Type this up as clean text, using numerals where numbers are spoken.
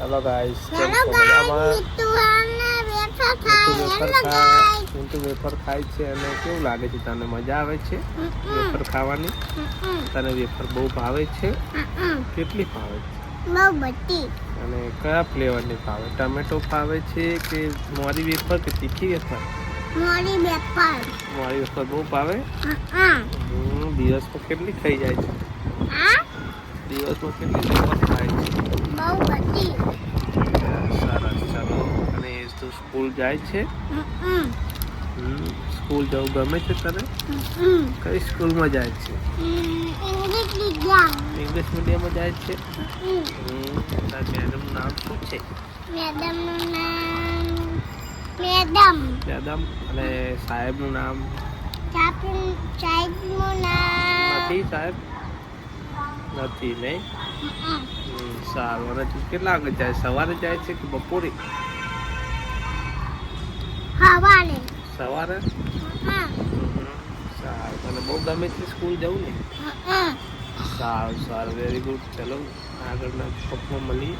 hello guys hello guys Mintu wafer ખાય છે અને કેવું લાગે છે તને મજા આવે છે વેફર ખાવાની તને વેફર બહુ ભાવે છે કેટલી ભાવે છે બહુ બધી અને કયા ફ્લેવરની ભાવે ટમેટો ભાવે છે કે મોરી વેફર કે તીખી વેફર મોરી વેફર મોરી વેફર બહુ ભાવે દિવસમાં કેટલી ખાઈ જાય છે હા દિવસમાં કેટલી વેફર ખાય છે બહુ બધી સરસ ચાલો અને તું સ્કૂલ જાય છે સ્કૂલ જવું ગમે છે તને કઈ સ્કૂલમાં જાય છે ઇંગ્લિશ મીડિયમ ઇંગ્લિશ મીડિયમમાં જાય છે તાર મેડમનું નામ શું છે મેડમનું નામ મેડમ અને સાહેબનું નામ સાહેબનું નામ નથી સાહેબ નથી નહીં સારું અને તું કેટલા વાગે જાય સવારે જાય છે કે બપોરે હવારે સવારે સારું તને બહુ ગમે છે સ્કૂલ જવું ને સારું સારું વેરી ગુડ ચલો આગળના પગમાં મળીએ